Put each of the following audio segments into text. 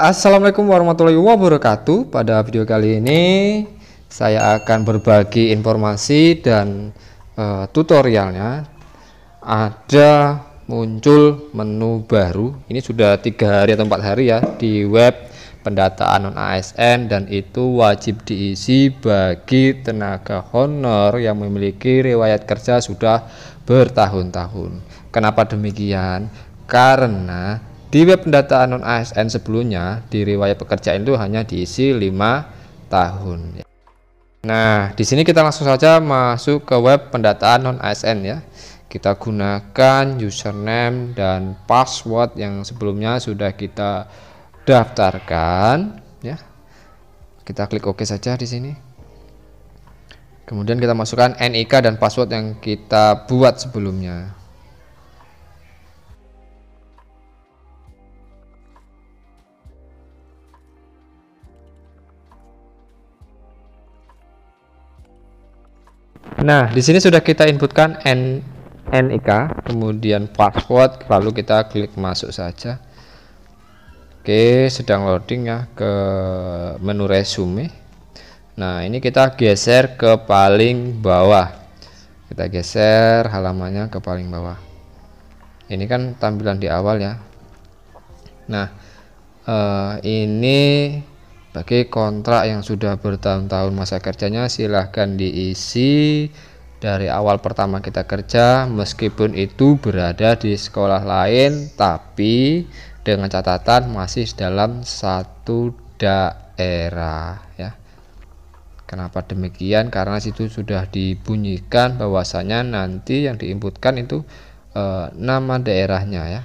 Assalamualaikum warahmatullahi wabarakatuh. Pada video kali ini saya akan berbagi informasi dan tutorialnya. Ada muncul menu baru. Ini sudah 3 hari atau 4 hari ya di web pendataan non ASN, dan itu wajib diisi bagi tenaga honor yang memiliki riwayat kerja sudah bertahun-tahun. Kenapa demikian? Karena di web pendataan non ASN sebelumnya di riwayat pekerjaan itu hanya diisi 5 tahun. Nah, di sini kita langsung saja masuk ke web pendataan non ASN ya. Kita gunakan username dan password yang sebelumnya sudah kita daftarkan ya. Kita klik OK saja di sini. Kemudian kita masukkan NIK dan password yang kita buat sebelumnya. Nah, di sini sudah kita inputkan NIK, kemudian password, lalu kita klik masuk saja. Oke, sedang loading ya ke menu resume. Nah, ini kita geser ke paling bawah. Kita geser halamannya ke paling bawah. Ini kan tampilan di awal ya. Nah, ini bagi kontrak yang sudah bertahun-tahun masa kerjanya, silahkan diisi dari awal pertama kita kerja, meskipun itu berada di sekolah lain, tapi dengan catatan masih dalam satu daerah ya. Kenapa demikian? Karena situ sudah dibunyikan bahwasanya nanti yang diinputkan itu nama daerahnya ya,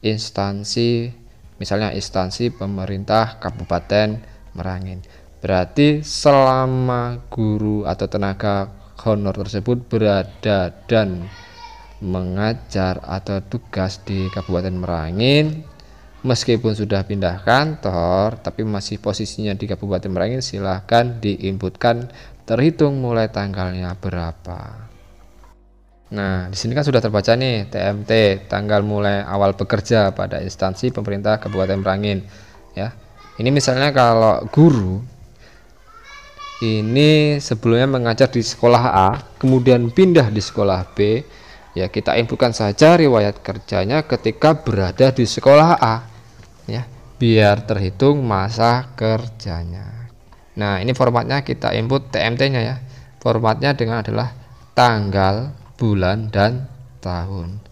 instansi, misalnya instansi pemerintah Kabupaten Merangin. Berarti selama guru atau tenaga honor tersebut berada dan mengajar atau tugas di Kabupaten Merangin, meskipun sudah pindah kantor tapi masih posisinya di Kabupaten Merangin, silahkan diinputkan terhitung mulai tanggalnya berapa. Nah, di sini kan sudah terbaca nih TMT, tanggal mulai awal bekerja pada instansi pemerintah Kabupaten Merangin ya. Ini misalnya kalau guru ini sebelumnya mengajar di sekolah A, kemudian pindah di sekolah B, ya kita inputkan saja riwayat kerjanya ketika berada di sekolah A ya, biar terhitung masa kerjanya. Nah, ini formatnya kita input TMT-nya ya. Formatnya dengan adalah tanggal, bulan, dan tahun.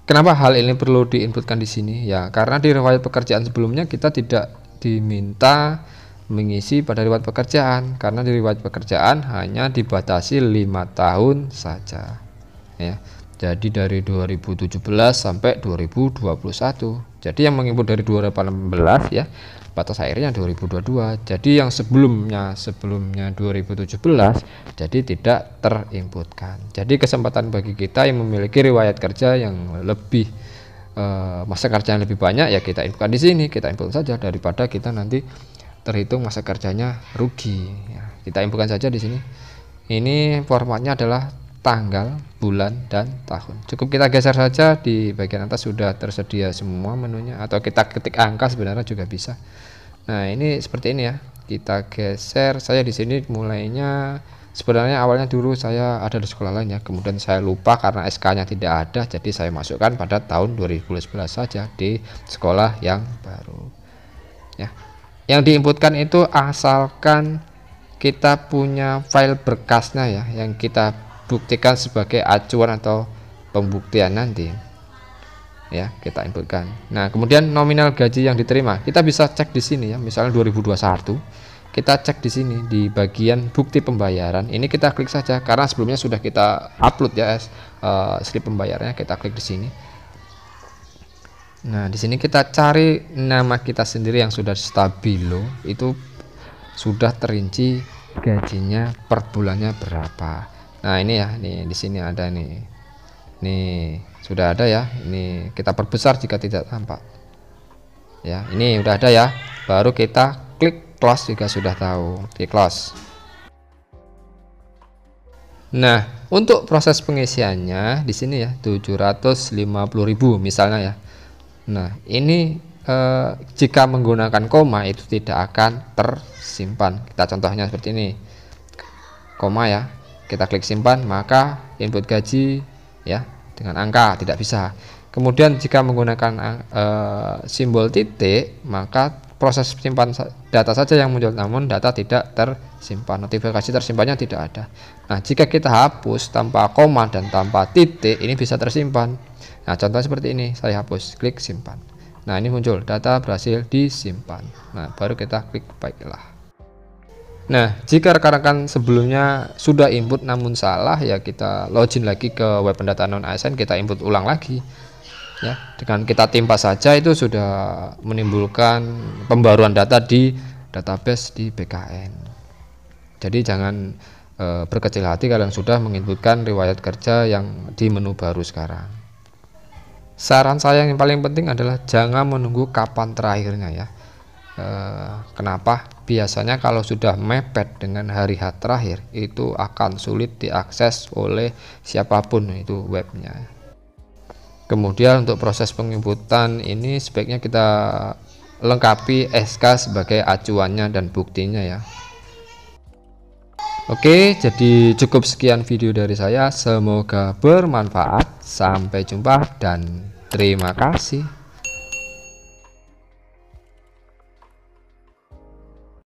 Kenapa hal ini perlu diinputkan di sini? Ya, karena di riwayat pekerjaan sebelumnya kita tidak diminta mengisi pada riwayat pekerjaan, karena di riwayat pekerjaan hanya dibatasi 5 tahun saja. Ya. Jadi dari 2017 sampai 2021. Jadi yang menginput dari 2018 ya, batas akhirnya 2022. Jadi yang sebelumnya 2017 jadi tidak terinputkan. Jadi kesempatan bagi kita yang memiliki riwayat kerja yang lebih masa kerja yang lebih banyak, ya kita inputkan di sini, kita input saja daripada kita nanti terhitung masa kerjanya rugi ya. Kita inputkan saja di sini. Ini formatnya adalah tanggal, bulan, dan tahun. Cukup kita geser saja, di bagian atas sudah tersedia semua menunya, atau kita ketik angka sebenarnya juga bisa. Nah, ini seperti ini ya. Kita geser. Saya di sini mulainya sebenarnya awalnya dulu saya ada di sekolah lain ya, kemudian saya lupa karena SK-nya tidak ada, jadi saya masukkan pada tahun 2011 saja di sekolah yang baru. Ya. Yang diinputkan itu asalkan kita punya file berkasnya ya, yang kita buktikan sebagai acuan atau pembuktian nanti ya, kita inputkan. Nah, kemudian nominal gaji yang diterima kita bisa cek di sini ya, misalnya 2021 kita cek di sini di bagian bukti pembayaran. Ini kita klik saja karena sebelumnya sudah kita upload ya slip pembayarannya, kita klik di sini. Nah, di sini kita cari nama kita sendiri yang sudah stabilo, itu sudah terinci gajinya per bulannya berapa. Nah, ini ya, nih di sini ada nih. Nih, sudah ada ya. Ini kita perbesar jika tidak tampak. Ya, ini udah ada ya. Baru kita klik close jika sudah tahu. Klik close. Nah, untuk proses pengisiannya di sini ya 750.000 misalnya ya. Nah, ini jika menggunakan koma itu tidak akan tersimpan. Kita contohnya seperti ini, koma ya, kita klik simpan, maka input gaji ya dengan angka tidak bisa. Kemudian jika menggunakan simbol titik, maka proses simpan data saja yang muncul, namun data tidak tersimpan, notifikasi tersimpannya tidak ada. Nah, jika kita hapus tanpa koma dan tanpa titik, ini bisa tersimpan. Nah, contoh seperti ini, saya hapus, klik simpan. Nah, ini muncul data berhasil disimpan. Nah, baru kita klik baiklah. Nah, jika rekan-rekan sebelumnya sudah input namun salah, ya kita login lagi ke web pendataan non ASN, kita input ulang lagi. Ya, dengan kita timpa saja itu sudah menimbulkan pembaruan data di database di BKN. Jadi jangan berkecil hati kalian sudah menginputkan riwayat kerja yang di menu baru sekarang. Saran saya yang paling penting adalah jangan menunggu kapan terakhirnya ya. Kenapa? Biasanya kalau sudah mepet dengan hari H terakhir itu akan sulit diakses oleh siapapun itu webnya. Kemudian untuk proses penginputan ini sebaiknya kita lengkapi SK sebagai acuannya dan buktinya ya. Oke, jadi cukup sekian video dari saya, semoga bermanfaat. Sampai jumpa dan terima kasih.